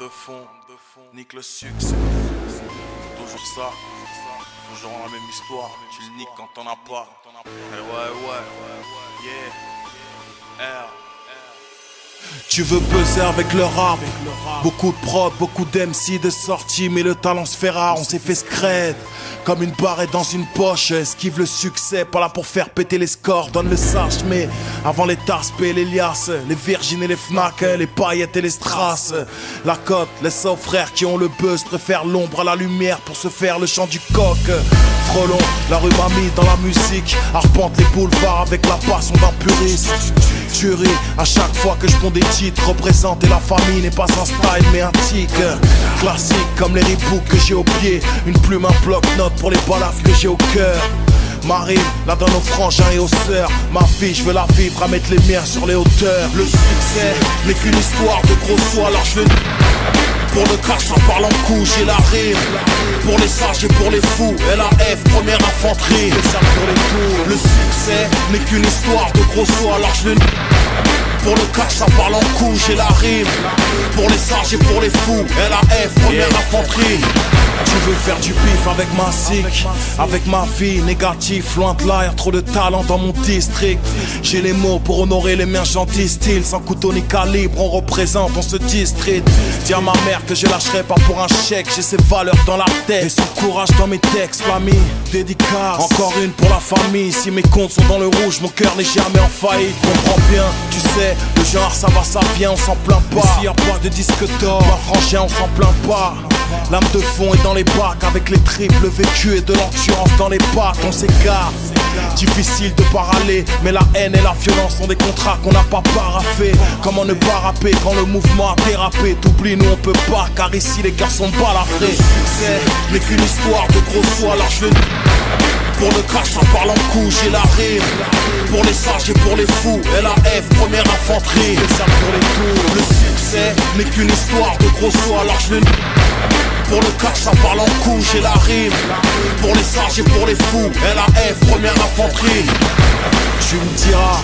fond, nique le succès. Toujours ça, toujours la même histoire. Tu le niques quand t'en as pas. Et ouais, yeah, R. Tu veux buzzer avec le rap. Beaucoup de prod, beaucoup d'MC de sortie, mais le talent se fait rare, on s'est fait scred. Comme une barrette dans une poche, esquive le succès, pas là pour faire péter les scores, donne le sage, mais avant les tasses, et les liasses, les Virgin et les Fnac, les paillettes et les strass. La cote, les ça aux frères qui ont le buzz, préfèrent l'ombre à la lumière pour se faire le chant du coq. Frelon, la rue m'a mis dans la musique, arpente les boulevards avec la passion d'un puriste. Tuerie, à chaque fois que je ponds des titres, représenter la famille n'est pas un style mais un tic. Classique comme les Reebok que j'ai au pied, une plume, un bloc-notes pour les balafres que j'ai au cœur. Marine, la donne aux frangins et aux sœurs. Ma fille, je veux la vivre, à mettre les miens sur les hauteurs. Le succès n'est qu'une histoire de gros sous, alors je le pour le cash, ça parle en couche et la rime. Pour les sages et pour les fous, LAF, première infanterie. Le succès n'est qu'une histoire de gros sous, alors je le pour le cash, ça parle en couche et la rime. Pour les sages et pour les fous, LAF, première infanterie. Tu veux faire du bif avec ma sick, avec ma vie, négatif, loin de là, y'a trop de talent dans mon district. J'ai les mots pour honorer les miens gentils styles, sans couteau ni calibre, on représente, on se district. Dis à ma mère que je lâcherai pas pour un chèque, j'ai ses valeurs dans la tête et son courage dans mes textes, famille. Dédicace, encore une pour la famille, si mes comptes sont dans le rouge, mon cœur n'est jamais en faillite. Comprends bien, tu sais, le genre ça va, ça vient, on s'en plaint pas. Et s'il y a pas de disque d'or, ma frangin, on s'en plaint pas. L'âme de fond est dans les bacs avec les triples vécus et de l'endurance dans les pattes, on s'égare. Difficile de parler, mais la haine et la violence sont des contrats qu'on n'a pas paraffés. Comment ne pas rapper quand le mouvement a dérapé? T'oublies, nous on peut pas, car ici les gars sont balafrés. Le succès n'est qu'une histoire de gros sous, alors je le pour le cash, ça parle en couche et la rime. Pour les sages et pour les fous, LAF, première infanterie. Le succès n'est qu'une histoire de gros sous, alors je le pour le cash, ça parle en couche et la rime. Pour les sages et pour les fous, LAF, première infanterie. Tu me diras,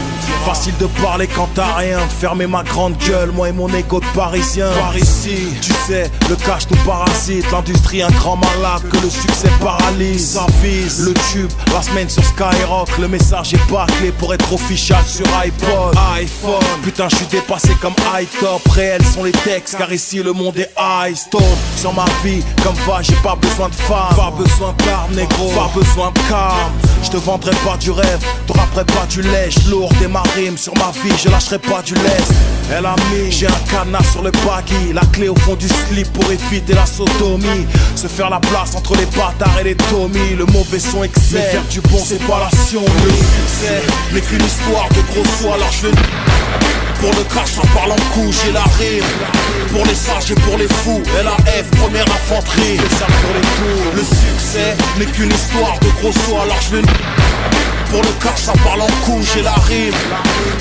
facile de parler quand t'as rien, de fermer ma grande gueule, moi et mon égo de parisien. Par ici, tu sais, le cash nous parasite, l'industrie un grand malade que le succès paralyse. Ça vise le tube, la semaine sur Skyrock, le message est bâclé pour être official sur iPod, iPhone. Putain, je suis dépassé comme high top, réels sont les textes, car ici le monde est high stone. Sur ma vie, comme va, j'ai pas besoin de femme, pas besoin d'armes, négro, pas besoin de calme. Je te vendrai pas du rêve, te rapperai pas du lèche, lourd et ma rime sur ma vie, je lâcherai pas du lest. Elle a mis, j'ai un cadenas sur le baggy, la clé au fond du slip pour éviter la sodomie. Se faire la place entre les bâtards et les Tommy, le mauvais son excès, mais faire du bon c'est pas la sion. Le succès n'est qu'une histoire de gros sous, alors je le pour le cash, ça parle en couche et la rime. Pour les sages et pour les fous, LAF, première infanterie. Le succès n'est qu'une histoire de gros sous, alors je le pour le cash, ça parle en couche et la rime.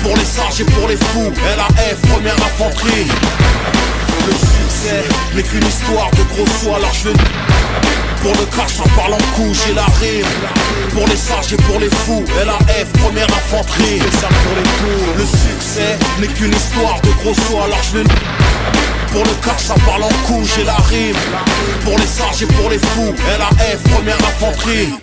Pour les sages et pour les fous, LAF, première infanterie. Le succès n'est qu'une histoire de gros sous, alors je le pour le cash, ça parle en couche et la rime. Pour les sages et pour les fous, LAF, première infanterie. Le succès n'est qu'une histoire de gros sous, alors je le pour le cash, ça parle en couche et la rime. Pour les sages et pour les fous, LAF, première infanterie.